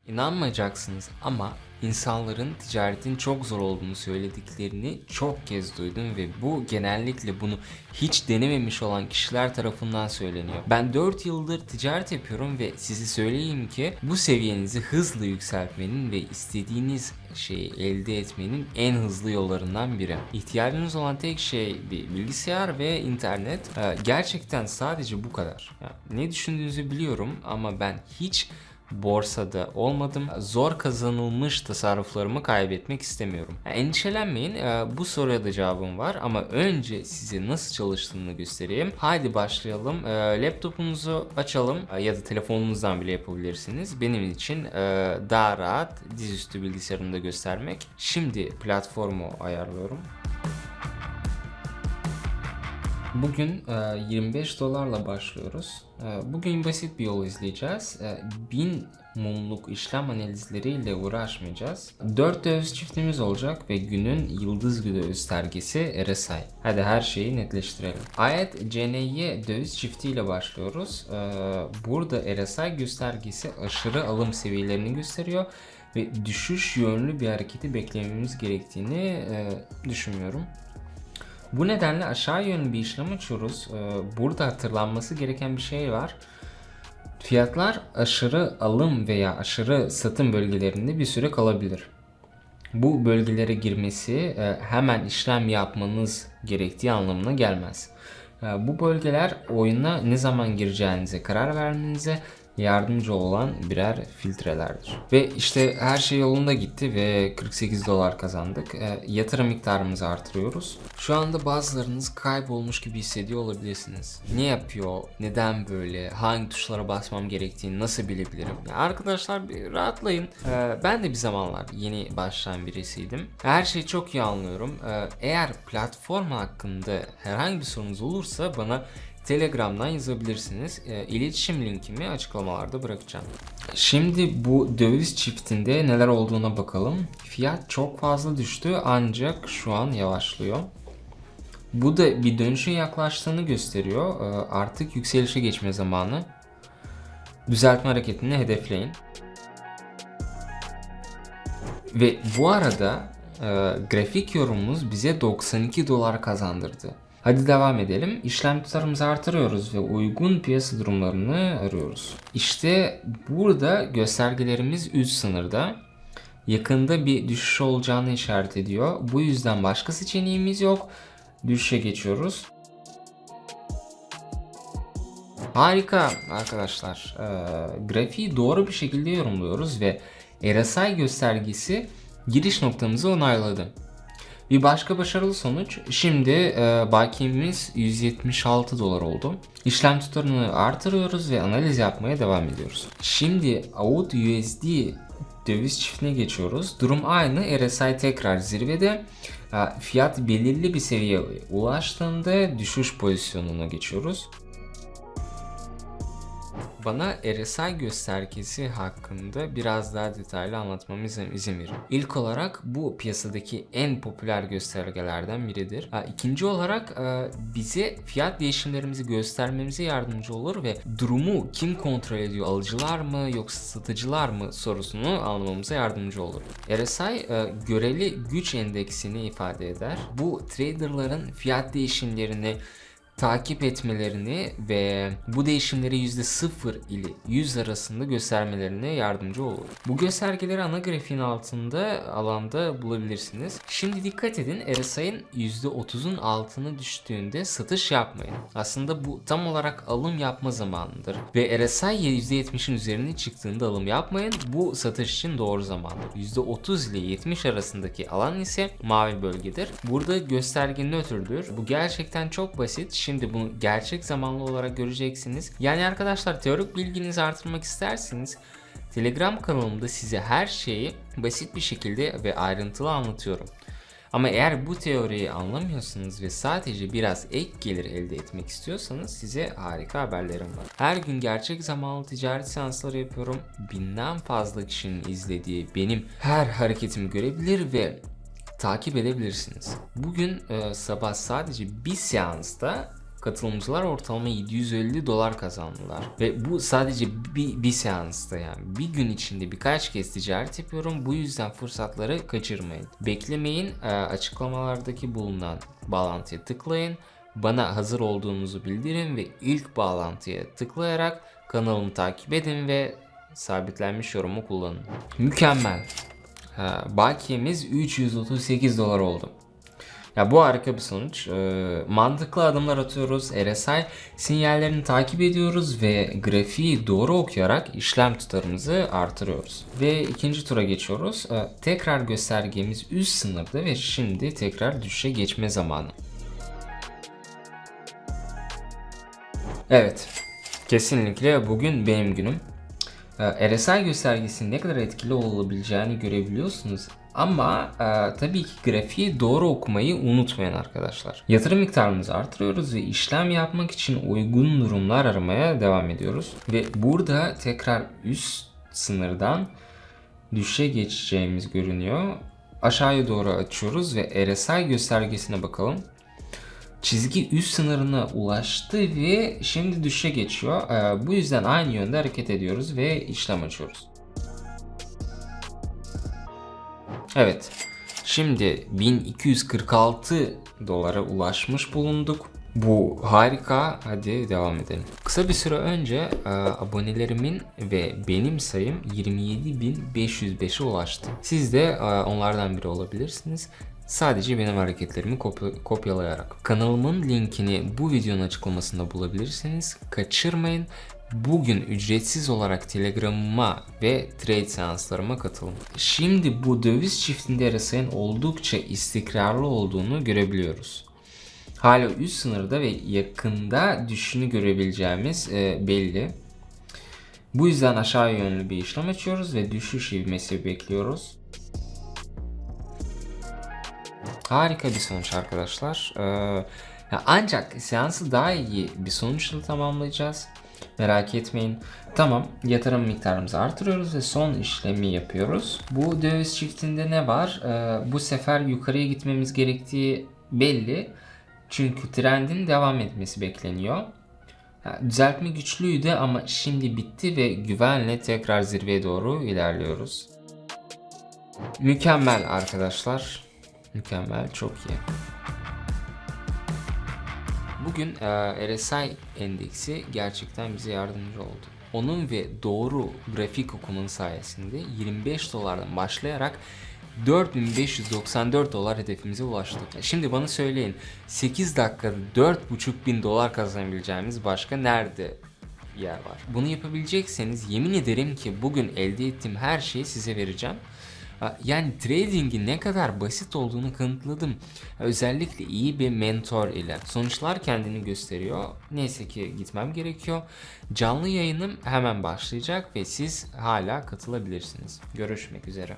İnanmayacaksınız ama insanların ticaretin çok zor olduğunu söylediklerini çok kez duydum ve bu genellikle bunu hiç denememiş olan kişiler tarafından söyleniyor. Ben 4 yıldır ticaret yapıyorum ve size söyleyeyim ki bu seviyenizi hızlı yükseltmenin ve istediğiniz şeyi elde etmenin en hızlı yollarından biri. İhtiyacınız olan tek şey bir bilgisayar ve internet. Gerçekten sadece bu kadar. Ne düşündüğünüzü biliyorum ama ben hiç borsada olmadım. Zor kazanılmış tasarruflarımı kaybetmek istemiyorum. Endişelenmeyin. Bu soruya da cevabım var ama önce size nasıl çalıştığını göstereyim. Haydi başlayalım. Laptopunuzu açalım ya da telefonunuzdan bile yapabilirsiniz. Benim için daha rahat dizüstü bilgisayarımda göstermek. Şimdi platformu ayarlıyorum. Bugün 25 dolarla başlıyoruz. Bugün basit bir yol izleyeceğiz. 1000 mumluk işlem analizleriyle uğraşmayacağız. 4 döviz çiftimiz olacak ve günün yıldız göstergesi RSI. Hadi her şeyi netleştirelim. Ayet CNY döviz çiftiyle başlıyoruz. Burada RSI göstergesi aşırı alım seviyelerini gösteriyor ve düşüş yönlü bir hareketi beklememiz gerektiğini düşünmüyorum. Bu nedenle aşağı yönlü bir işlem açıyoruz. Burada hatırlanması gereken bir şey var. Fiyatlar aşırı alım veya aşırı satım bölgelerinde bir süre kalabilir. Bu bölgelere girmesi hemen işlem yapmanız gerektiği anlamına gelmez. Bu bölgeler oyuna ne zaman gireceğinize karar vermenize yardımcı olan birer filtrelerdir. Ve işte her şey yolunda gitti ve 48 dolar kazandık. Yatırım miktarımızı artırıyoruz. Şu anda bazılarınız kaybolmuş gibi hissediyor olabilirsiniz. Ne yapıyor? Neden böyle? Hangi tuşlara basmam gerektiğini nasıl bilebilirim? Arkadaşlar bir rahatlayın. Ben de bir zamanlar yeni başlayan birisiydim. Her şeyi çok iyi anlıyorum. Eğer platform hakkında herhangi bir sorunuz olursa bana Telegram'dan yazabilirsiniz. İletişim linkimi açıklamalarda bırakacağım. Şimdi bu döviz çiftinde neler olduğuna bakalım. Fiyat çok fazla düştü ancak şu an yavaşlıyor. Bu da bir dönüşe yaklaştığını gösteriyor. Artık yükselişe geçme zamanı. Düzeltme hareketini hedefleyin. Ve bu arada grafik yorumumuz bize 92 dolar kazandırdı. Hadi devam edelim. İşlem tutarımızı artırıyoruz ve uygun piyasa durumlarını arıyoruz. İşte burada göstergelerimiz üst sınırda. Yakında bir düşüş olacağını işaret ediyor. Bu yüzden başka seçeneğimiz yok. Düşüşe geçiyoruz. Harika arkadaşlar. Grafiği doğru bir şekilde yorumluyoruz ve RSI göstergesi giriş noktamızı onayladı. Bir başka başarılı sonuç. Şimdi bakiyemiz 176 dolar oldu. İşlem tutarını artırıyoruz ve analiz yapmaya devam ediyoruz. Şimdi AUD USD döviz çiftine geçiyoruz. Durum aynı. RSI tekrar zirvede. Fiyat belirli bir seviyeye ulaştığında düşüş pozisyonuna geçiyoruz. Bana RSI göstergesi hakkında biraz daha detaylı anlatmamı izin verin. İlk olarak bu piyasadaki en popüler göstergelerden biridir. İkinci olarak bize fiyat değişimlerimizi göstermemize yardımcı olur ve durumu kim kontrol ediyor? Alıcılar mı yoksa satıcılar mı sorusunu anlamamıza yardımcı olur. RSI göreli güç endeksini ifade eder. Bu traderların fiyat değişimlerini takip etmelerini ve bu değişimleri %0 ile 100 arasında göstermelerine yardımcı olur. Bu göstergeleri ana grafiğin altında alanda bulabilirsiniz. Şimdi dikkat edin, RSI'nin %30'un altına düştüğünde satış yapmayın. Aslında bu tam olarak alım yapma zamanıdır. Ve RSI %70'in üzerine çıktığında alım yapmayın. Bu satış için doğru zamandır. %30 ile 70 arasındaki alan ise mavi bölgedir. Burada gösterge nötrdür. Bu gerçekten çok basit. Şimdi bunu gerçek zamanlı olarak göreceksiniz. Yani arkadaşlar, teorik bilginizi artırmak isterseniz Telegram kanalımda size her şeyi basit bir şekilde ve ayrıntılı anlatıyorum. Ama eğer bu teoriyi anlamıyorsanız ve sadece biraz ek gelir elde etmek istiyorsanız size harika haberlerim var. Her gün gerçek zamanlı ticaret seansları yapıyorum. 1000'den fazla kişinin izlediği benim her hareketimi görebilir ve takip edebilirsiniz. Bugün sabah sadece bir seansta Katılımcılar ortalama 750 dolar kazandılar. Ve bu sadece bir seansta yani. Bir gün içinde birkaç kez ticaret yapıyorum. Bu yüzden fırsatları kaçırmayın. Beklemeyin. Açıklamalardaki bulunan bağlantıya tıklayın. Bana hazır olduğunuzu bildirin ve ilk bağlantıya tıklayarak kanalımı takip edin ve sabitlenmiş yorumu kullanın. Mükemmel. Bakiyemiz 338 dolar oldu. Ya bu harika bir sonuç. Mantıklı adımlar atıyoruz. RSI sinyallerini takip ediyoruz ve grafiği doğru okuyarak işlem tutarımızı artırıyoruz. Ve ikinci tura geçiyoruz. Tekrar göstergemiz üst sınırda ve şimdi tekrar düşüşe geçme zamanı. Evet, kesinlikle bugün benim günüm. RSI göstergesinin ne kadar etkili olabileceğini görebiliyorsunuz. Ama tabii ki grafiği doğru okumayı unutmayın arkadaşlar. Yatırım miktarımızı artırıyoruz ve işlem yapmak için uygun durumlar aramaya devam ediyoruz. Ve burada tekrar üst sınırdan düşüşe geçeceğimiz görünüyor. Aşağıya doğru açıyoruz ve RSI göstergesine bakalım. Çizgi üst sınırına ulaştı ve şimdi düşüşe geçiyor. Bu yüzden aynı yönde hareket ediyoruz ve işlem açıyoruz. Evet. Şimdi 1246 dolara ulaşmış bulunduk. Bu harika. Hadi devam edelim. Kısa bir süre önce abonelerimin ve benim sayım 27.505'e ulaştı. Siz de onlardan biri olabilirsiniz. Sadece benim hareketlerimi kopyalayarak. Kanalımın linkini bu videonun açıklamasında bulabilirsiniz. Kaçırmayın. Bugün ücretsiz olarak Telegram'ıma ve trade seanslarıma katılın. Şimdi bu döviz çiftinde RSI'nin oldukça istikrarlı olduğunu görebiliyoruz. Hala üst sınırda ve yakında düşüşünü görebileceğimiz belli. Bu yüzden aşağı yönlü bir işlem açıyoruz ve düşüş ivmesi bekliyoruz. Harika bir sonuç arkadaşlar. Ancak seansı daha iyi bir sonuçla tamamlayacağız. Merak etmeyin. Tamam, yatırım miktarımızı artırıyoruz ve son işlemi yapıyoruz. Bu döviz çiftinde ne var? Bu sefer yukarıya gitmemiz gerektiği belli. Çünkü trendin devam etmesi bekleniyor. Düzeltme güçlüydü ama şimdi bitti ve güvenle tekrar zirveye doğru ilerliyoruz. Mükemmel arkadaşlar. Mükemmel, çok iyi. Bugün RSI endeksi gerçekten bize yardımcı oldu. Onun ve doğru grafik okumanın sayesinde 25 dolardan başlayarak 4594 dolar hedefimize ulaştık. Şimdi bana söyleyin, 8 dakikada 4.500 dolar kazanabileceğimiz başka nerede yer var? Bunu yapabilecekseniz yemin ederim ki bugün elde ettiğim her şeyi size vereceğim. Yani trading'in ne kadar basit olduğunu kanıtladım. Özellikle iyi bir mentor ile. Sonuçlar kendini gösteriyor. Neyse ki gitmem gerekiyor. Canlı yayınım hemen başlayacak ve siz hala katılabilirsiniz. Görüşmek üzere.